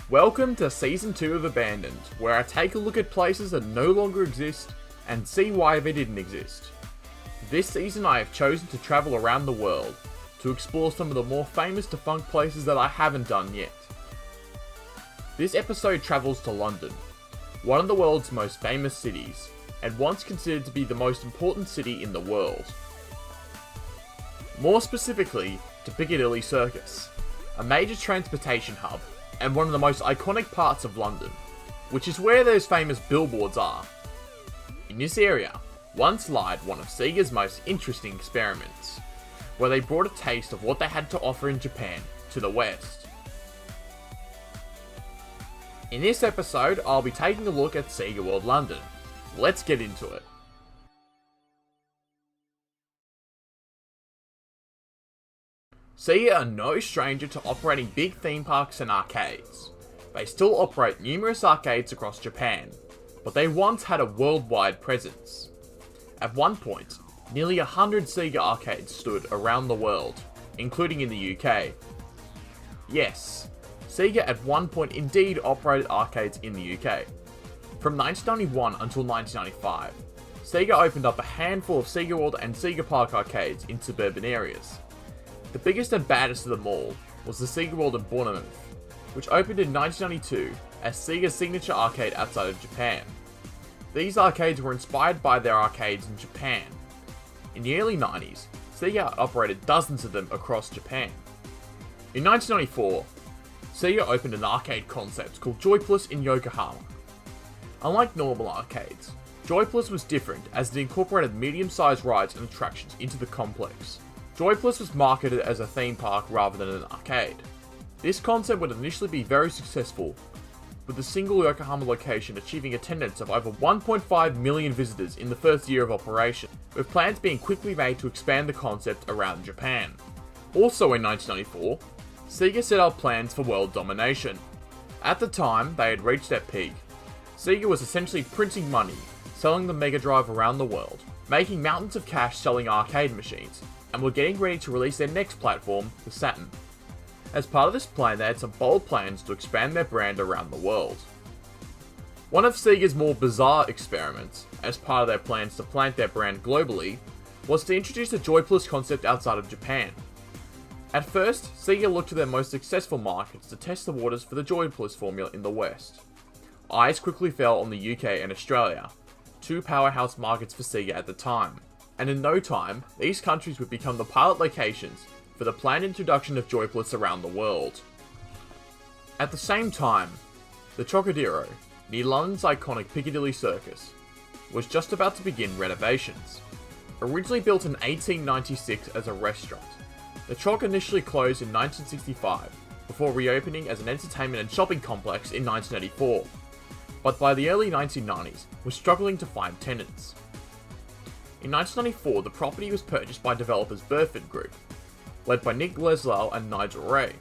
Welcome to Season 2 of Abandoned, where I take a look at places that no longer exist and see why they didn't exist. This season I have chosen to travel around the world to explore some of the more famous defunct places that I haven't done yet. This episode travels to London, one of the world's most famous cities, and once considered to be the most important city in the world. More specifically, to Piccadilly Circus, a major transportation hub and one of the most iconic parts of London, which is where those famous billboards are. In this area, once lied one of Sega's most interesting experiments, where they brought a taste of what they had to offer in Japan to the West. In this episode, I'll be taking a look at Sega World London. Let's get into it. Sega are no stranger to operating big theme parks and arcades. They still operate numerous arcades across Japan, but they once had a worldwide presence. At one point, nearly 100 Sega arcades stood around the world, including in the UK. Yes, Sega at one point indeed operated arcades in the UK. From 1991 until 1995, Sega opened up a handful of Sega World and Sega Park arcades in suburban areas. The biggest and baddest of them all was the Sega World in Bournemouth, which opened in 1992 as Sega's signature arcade outside of Japan. These arcades were inspired by their arcades in Japan. In the early 90s, Sega operated dozens of them across Japan. In 1994, Sega opened an arcade concept called Joy Plus in Yokohama. Unlike normal arcades, Joy Plus was different as it incorporated medium-sized rides and attractions into the complex. Joy Plus was marketed as a theme park rather than an arcade. This concept would initially be very successful, with the single Yokohama location achieving attendance of over 1.5 million visitors in the first year of operation, with plans being quickly made to expand the concept around Japan. Also in 1994, Sega set up plans for world domination. At the time they had reached their peak, Sega was essentially printing money, selling the Mega Drive around the world, making mountains of cash selling arcade machines, and were getting ready to release their next platform, the Saturn. As part of this plan, they had some bold plans to expand their brand around the world. One of Sega's more bizarre experiments, as part of their plans to plant their brand globally, was to introduce the Joy Plus concept outside of Japan. At first, Sega looked to their most successful markets to test the waters for the Joy Plus formula in the West. Eyes quickly fell on the UK and Australia, two powerhouse markets for Sega at the time. And in no time, these countries would become the pilot locations for the planned introduction of Joy Plus around the world. At the same time, the Trocadero, near London's iconic Piccadilly Circus, was just about to begin renovations. Originally built in 1896 as a restaurant, the Troc initially closed in 1965, before reopening as an entertainment and shopping complex in 1984, but by the early 1990s was struggling to find tenants. In 1994, the property was purchased by developers Burford Group, led by Nick Leslau and Nigel Ray,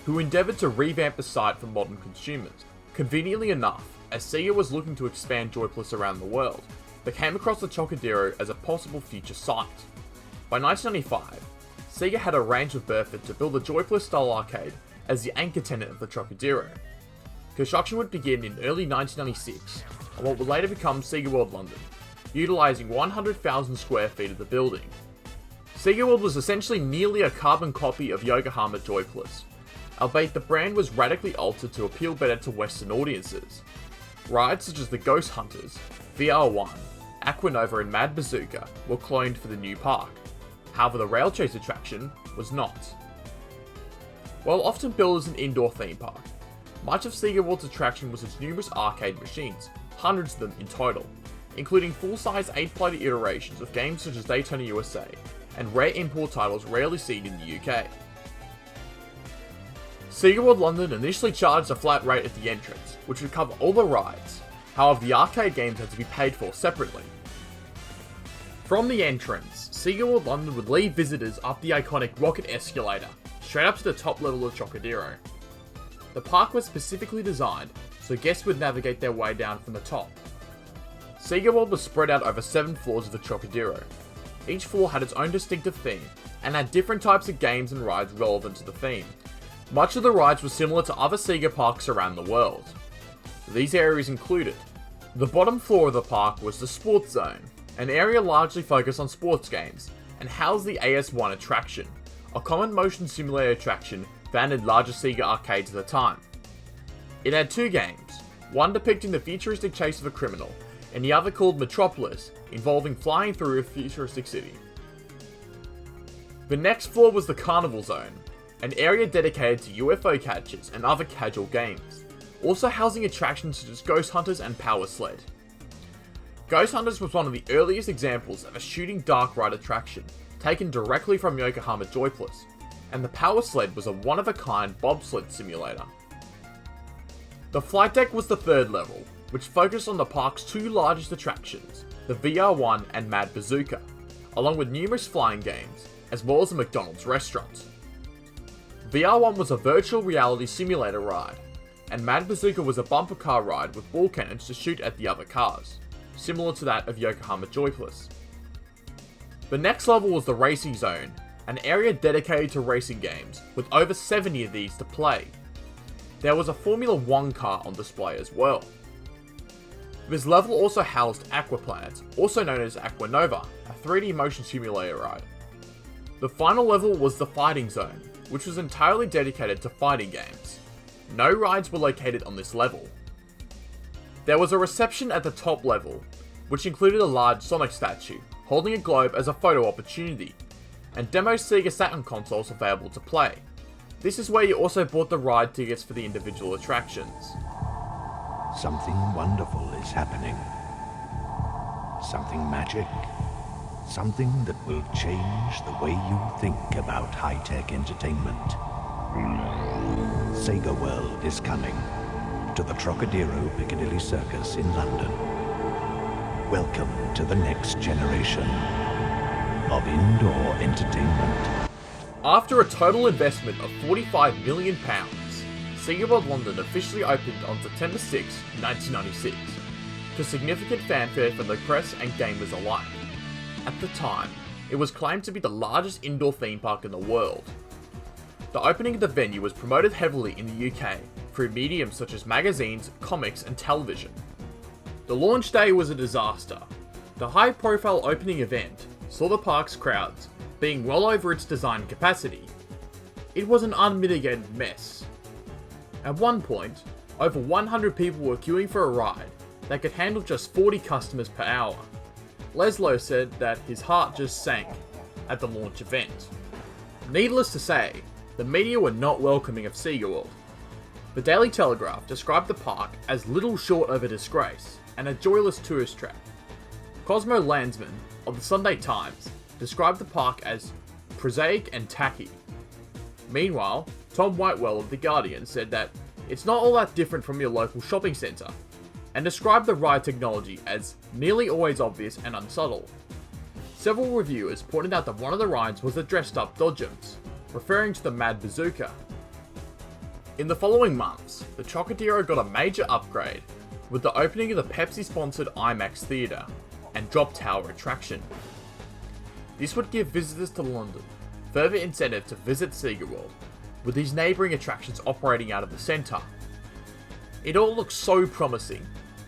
who endeavoured to revamp the site for modern consumers. Conveniently enough, as Sega was looking to expand Joy Plus around the world, they came across the Trocadero as a possible future site. By 1995, Sega had arranged with Burford to build a Joy Plus style arcade as the anchor tenant of the Trocadero. Construction would begin in early 1996 on what would later become Sega World London, utilising 100,000 square feet of the building. Sega World was essentially nearly a carbon copy of Yokohama Joy Plus, albeit the brand was radically altered to appeal better to Western audiences. Rides such as the Ghost Hunters, VR1, Aquanova and Mad Bazooka were cloned for the new park. However, the Rail Chase attraction was not. While often billed as an indoor theme park, much of Sega World's attraction was its numerous arcade machines, hundreds of them in total, including full-size 8-player iterations of games such as Daytona USA, and rare import titles rarely seen in the UK. Sega World London initially charged a flat rate at the entrance, which would cover all the rides. However, the arcade games had to be paid for separately. From the entrance, Sega World London would lead visitors up the iconic rocket escalator, straight up to the top level of Trocadero. The park was specifically designed so guests would navigate their way down from the top. Sega World was spread out over 7 floors of the Trocadero. Each floor had its own distinctive theme, and had different types of games and rides relevant to the theme. Much of the rides were similar to other Sega parks around the world. These areas included: the bottom floor of the park was the Sports Zone, an area largely focused on sports games, and housed the AS1 attraction, a common motion simulator attraction found in larger Sega arcades at the time. It had two games, one depicting the futuristic chase of a criminal, and the other called Metropolis, involving flying through a futuristic city. The next floor was the Carnival Zone, an area dedicated to UFO catchers and other casual games, also housing attractions such as Ghost Hunters and Power Sled. Ghost Hunters was one of the earliest examples of a shooting dark ride attraction, taken directly from Yokohama Joyplace, and the Power Sled was a one-of-a-kind bobsled simulator. The flight deck was the third level, which focused on the park's two largest attractions, the VR1 and Mad Bazooka, along with numerous flying games, as well as a McDonald's restaurant. VR1 was a virtual reality simulator ride, and Mad Bazooka was a bumper car ride with ball cannons to shoot at the other cars, similar to that of Yokohama Joyplace. The next level was the Racing Zone, an area dedicated to racing games, with over 70 of these to play. There was a Formula 1 car on display as well. This level also housed Aquaplanet, also known as Aquanova, a 3D motion simulator ride. The final level was the Fighting Zone, which was entirely dedicated to fighting games. No rides were located on this level. There was a reception at the top level, which included a large Sonic statue, holding a globe as a photo opportunity, and demo Sega Saturn consoles available to play. This is where you also bought the ride tickets for the individual attractions. Something wonderful is happening. Something magic. Something that will change the way you think about high-tech entertainment. Sega World is coming to the Trocadero Piccadilly Circus in London. Welcome to the next generation of indoor entertainment. After a total investment of £45 million, Sega World London officially opened on September 6, 1996, to significant fanfare from the press and gamers alike. At the time, it was claimed to be the largest indoor theme park in the world. The opening of the venue was promoted heavily in the UK through mediums such as magazines, comics, and television. The launch day was a disaster. The high-profile opening event saw the park's crowds being well over its design capacity. It was an unmitigated mess. At one point, over 100 people were queuing for a ride that could handle just 40 customers per hour. Leslow said that his heart just sank at the launch event. Needless to say, the media were not welcoming of Sega World. The Daily Telegraph described the park as little short of a disgrace and a joyless tourist trap. Cosmo Landsman of the Sunday Times described the park as prosaic and tacky. Meanwhile, Tom Whitewell of The Guardian said that it's not all that different from your local shopping centre, and described the ride technology as nearly always obvious and unsubtle. Several reviewers pointed out that one of the rides was the dressed-up Dodgems, referring to the Mad Bazooka. In the following months, the Trocadero got a major upgrade with the opening of the Pepsi-sponsored IMAX Theatre and Drop Tower attraction. This would give visitors to London further incentive to visit Sega World, with these neighbouring attractions operating out of the centre. It all looked so promising,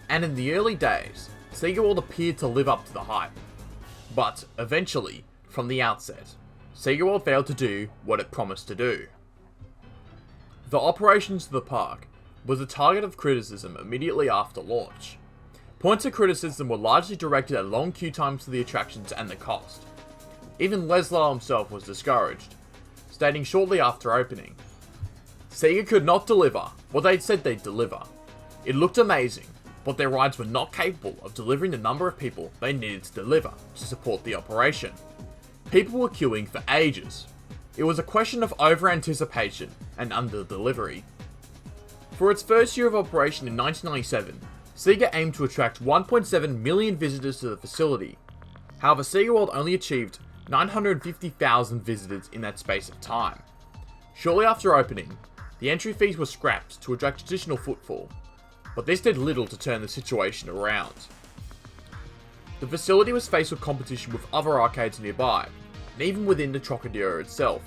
and in the early days, Sega World appeared to live up to the hype. But eventually, from the outset, Sega World failed to do what it promised to do. The operations of the park was the target of criticism immediately after launch. Points of criticism were largely directed at long queue times for the attractions and the cost. Even Leslie himself was discouraged, stating shortly after opening, "Sega could not deliver what they'd said they'd deliver. It looked amazing, but their rides were not capable of delivering the number of people they needed to deliver to support the operation. People were queuing for ages. It was a question of over-anticipation and under-delivery." For its first year of operation in 1997, Sega aimed to attract 1.7 million visitors to the facility. However, Sega World only achieved 950,000 visitors in that space of time. Shortly after opening, the entry fees were scrapped to attract additional footfall, but this did little to turn the situation around. The facility was faced with competition with other arcades nearby, and even within the Trocadero itself.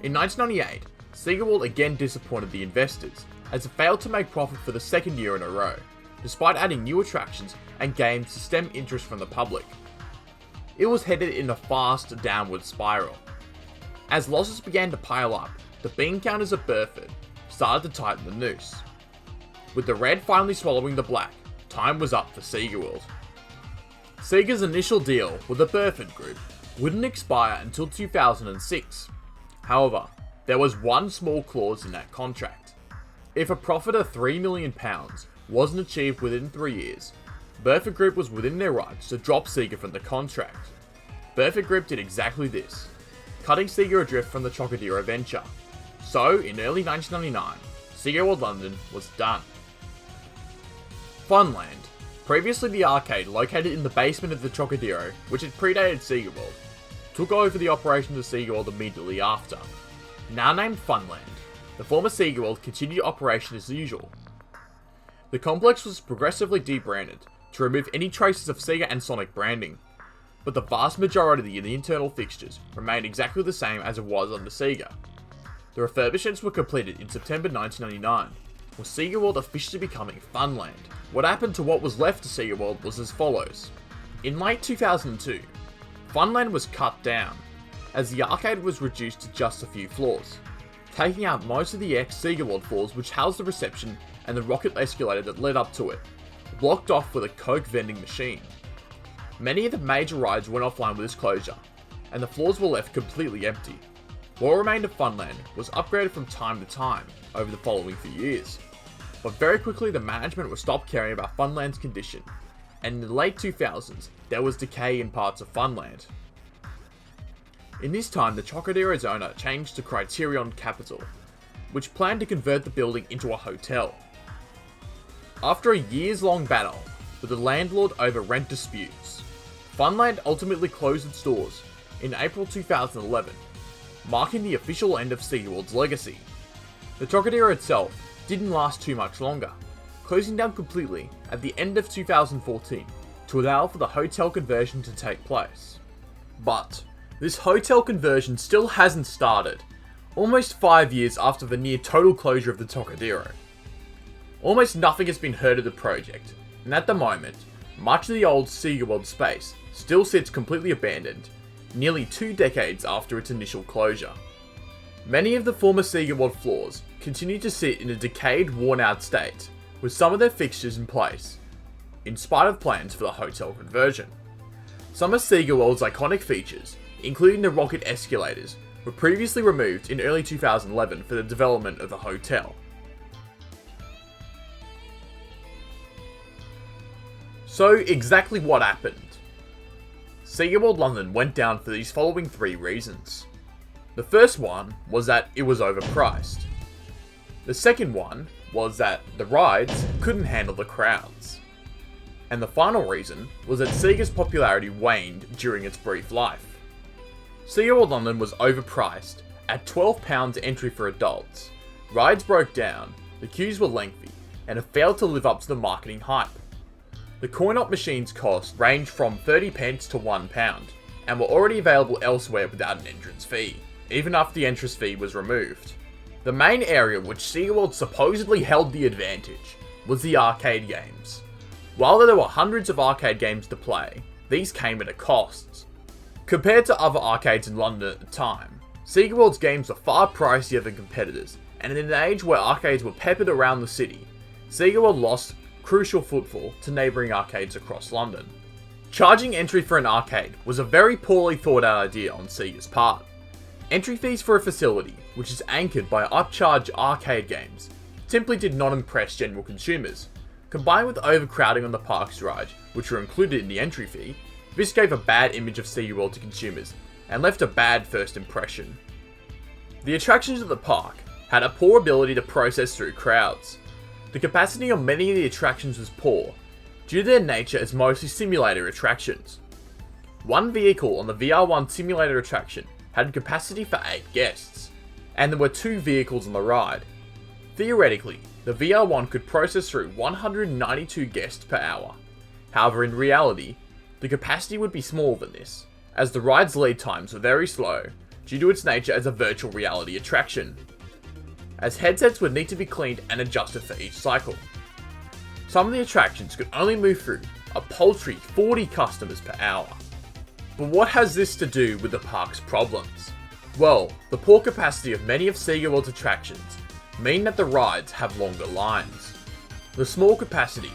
In 1998, Sega World again disappointed the investors, as it failed to make profit for the second year in a row, despite adding new attractions and games to stem interest from the public. It was headed in a fast downward spiral. As losses began to pile up, the bean counters at Burford started to tighten the noose. With the red finally swallowing the black, time was up for Sega World. Sega's initial deal with the Burford Group wouldn't expire until 2006. However, there was one small clause in that contract. If a profit of £3 million wasn't achieved within 3 years, Burford Group was within their rights to drop Sega from the contract. Burford Group did exactly this, cutting Sega adrift from the Trocadero venture. So, in early 1999, Sega World London was done. Funland, previously the arcade located in the basement of the Trocadero, which had predated Sega World, took over the operations of Sega World immediately after. Now named Funland, the former Sega World continued operation as usual. The complex was progressively debranded to remove any traces of Sega and Sonic branding, but the vast majority of the internal fixtures remained exactly the same as it was under Sega. The refurbishments were completed in September 1999, with Sega World officially becoming Funland. What happened to what was left of Sega World was as follows. In late 2002, Funland was cut down, as the arcade was reduced to just a few floors, taking out most of the ex-Sega World floors which housed the reception and the rocket escalator that led up to it, blocked off with a Coke vending machine. Many of the major rides went offline with this closure, and the floors were left completely empty. What remained of Funland was upgraded from time to time over the following few years, but very quickly the management would stop caring about Funland's condition, and in the late 2000s there was decay in parts of Funland. In this time, the Trocadero's owner changed to Criterion Capital, which planned to convert the building into a hotel. After a years-long battle with the landlord over rent disputes, Funland ultimately closed its doors in April 2011, marking the official end of Sega World's legacy. The Trocadero itself didn't last too much longer, closing down completely at the end of 2014 to allow for the hotel conversion to take place. But this hotel conversion still hasn't started, almost 5 years after the near total closure of the Trocadero. Almost nothing has been heard of the project, and at the moment, much of the old Sega World space still sits completely abandoned, nearly 2 decades after its initial closure. Many of the former Sega World floors continue to sit in a decayed, worn-out state, with some of their fixtures in place, in spite of plans for the hotel conversion. Some of Sega World's iconic features, including the rocket escalators, were previously removed in early 2011 for the development of the hotel. So exactly what happened? Sega World London went down for these following 3 reasons. The first one was that it was overpriced. The second one was that the rides couldn't handle the crowds. And the final reason was that Sega's popularity waned during its brief life. Sega World London was overpriced at £12 entry for adults, rides broke down, the queues were lengthy, and it failed to live up to the marketing hype. The coin-op machines' cost ranged from 30p to £1, and were already available elsewhere without an entrance fee, even after the entrance fee was removed. The main area which Sega World supposedly held the advantage was the arcade games. While there were hundreds of arcade games to play, these came at a cost. Compared to other arcades in London at the time, Sega World's games were far pricier than competitors, and in an age where arcades were peppered around the city, Sega World lost crucial footfall to neighbouring arcades across London. Charging entry for an arcade was a very poorly thought out idea on Sega's part. Entry fees for a facility, which is anchored by upcharged arcade games, simply did not impress general consumers. Combined with overcrowding on the park's ride, which were included in the entry fee, this gave a bad image of Sega World to consumers, and left a bad first impression. The attractions at the park had a poor ability to process through crowds. The capacity on many of the attractions was poor, due to their nature as mostly simulator attractions. One vehicle on the VR1 simulator attraction had capacity for 8 guests, and there were 2 vehicles on the ride. Theoretically, the VR1 could process through 192 guests per hour. However, in reality, the capacity would be smaller than this, as the ride's lead times were very slow due to its nature as a virtual reality attraction. as headsets would need to be cleaned and adjusted for each cycle. Some of the attractions could only move through a paltry 40 customers per hour. But what has this to do with the park's problems? Well, the poor capacity of many of Sega World's attractions mean that the rides have longer lines. The small capacity,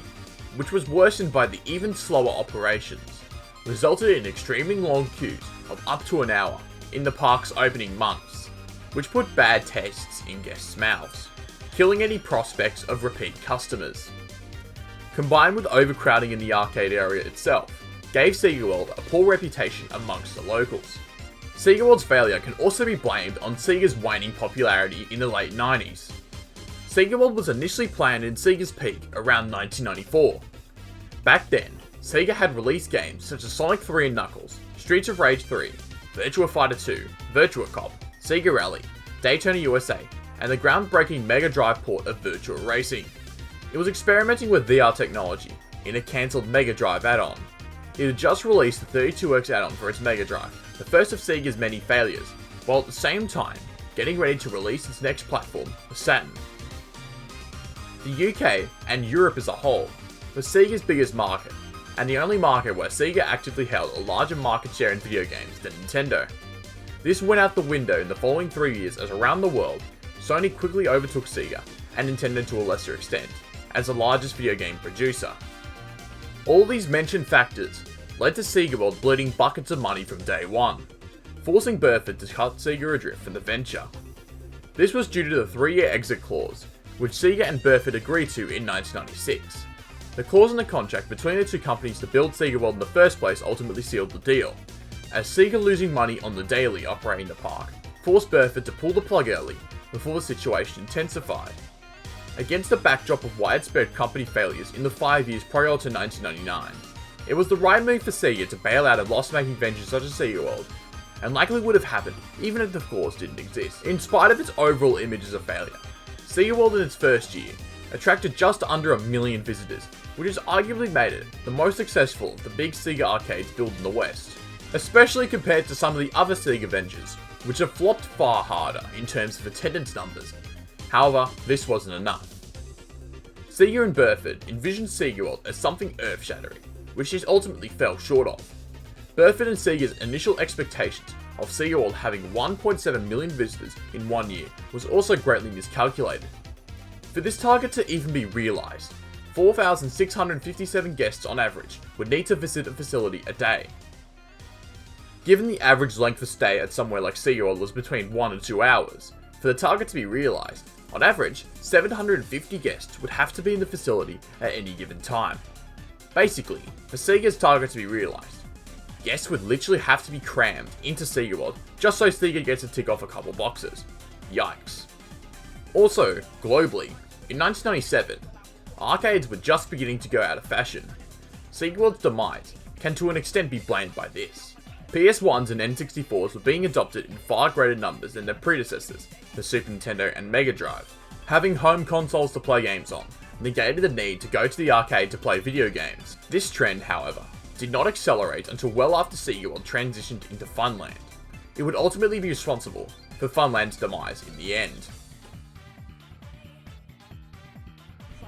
which was worsened by the even slower operations, resulted in extremely long queues of up to an hour in the park's opening months, which put bad tastes in guests' mouths, killing any prospects of repeat customers. Combined with overcrowding in the arcade area itself, gave Sega World a poor reputation amongst the locals. Sega World's failure can also be blamed on Sega's waning popularity in the late 90s. Sega World was initially planned in Sega's peak around 1994. Back then, Sega had released games such as Sonic 3 and Knuckles, Streets of Rage 3, Virtua Fighter 2, Virtua Cop, Sega Rally, Daytona USA, and the groundbreaking Mega Drive port of Virtua Racing. It was experimenting with VR technology in a cancelled Mega Drive add-on. It had just released the 32X add-on for its Mega Drive, the first of Sega's many failures, while at the same time getting ready to release its next platform, the Saturn. The UK, and Europe as a whole, was Sega's biggest market, and the only market where Sega actively held a larger market share in video games than Nintendo. This went out the window in the following 3 years as around the world, Sony quickly overtook Sega, and Nintendo to a lesser extent, as the largest video game producer. All these mentioned factors led to Sega World bleeding buckets of money from day one, forcing Burford to cut Sega adrift from the venture. This was due to the 3-year exit clause, which Sega and Burford agreed to in 1996. The clause in the contract between the two companies to build Sega World in the first place ultimately sealed the deal, as Sega losing money on the daily operating the park forced Burford to pull the plug early before the situation intensified. Against the backdrop of widespread company failures in the 5 years prior to 1999, it was the right move for Sega to bail out a loss-making venture such as Sega World, and likely would have happened even if the clause didn't exist. In spite of its overall image as a failure, Sega World in its first year attracted just under 1 million visitors, which has arguably made it the most successful of the big Sega arcades built in the West, especially compared to some of the other Sega ventures, which have flopped far harder in terms of attendance numbers. However, this wasn't enough. Sega and Burford envisioned Sega World as something earth-shattering, which it ultimately fell short of. Burford and Sega's initial expectations of Sega World having 1.7 million visitors in 1 year was also greatly miscalculated. For this target to even be realised, 4,657 guests on average would need to visit a facility a day. Given the average length of stay at somewhere like Sega World was between 1 and 2 hours, for the target to be realised, on average, 750 guests would have to be in the facility at any given time. Basically, for Sega's target to be realised, guests would literally have to be crammed into Sega World just so Sega gets to tick off a couple boxes. Yikes. Also, globally, in 1997, arcades were just beginning to go out of fashion. Sega World's demise can to an extent be blamed by this. PS1s and N64s were being adopted in far greater numbers than their predecessors, the Super Nintendo and Mega Drive. Having home consoles to play games on negated the need to go to the arcade to play video games. This trend, however, did not accelerate until well after Sega World transitioned into Funland. It would ultimately be responsible for Funland's demise in the end.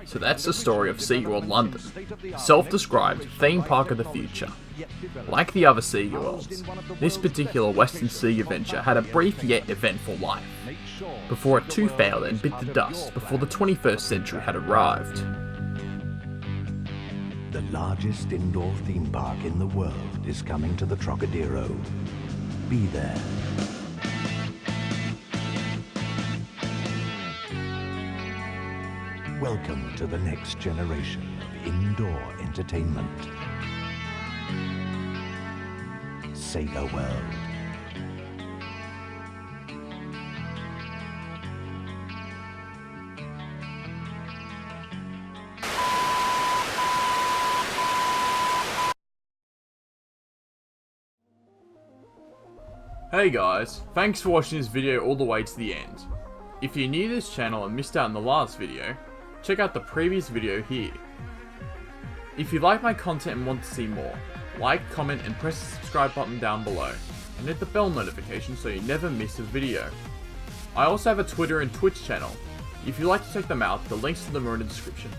So that's the story of Sega World London, self-described theme park of the future. Like the other Sega Worlds, this particular Western Sega venture had a brief yet eventful life, before it too failed and bit the dust before the 21st century had arrived. The largest indoor theme park in the world is coming to the Trocadero. Be there. Welcome to the next generation of indoor entertainment. Sega World. Hey guys, thanks for watching this video all the way to the end. If you're new to this channel and missed out on the last video, check out the previous video here. If you like my content and want to see more, like, comment and press the subscribe button down below, and hit the bell notification so you never miss a video. I also have a Twitter and Twitch channel. If you'd like to check them out, the links to them are in the description.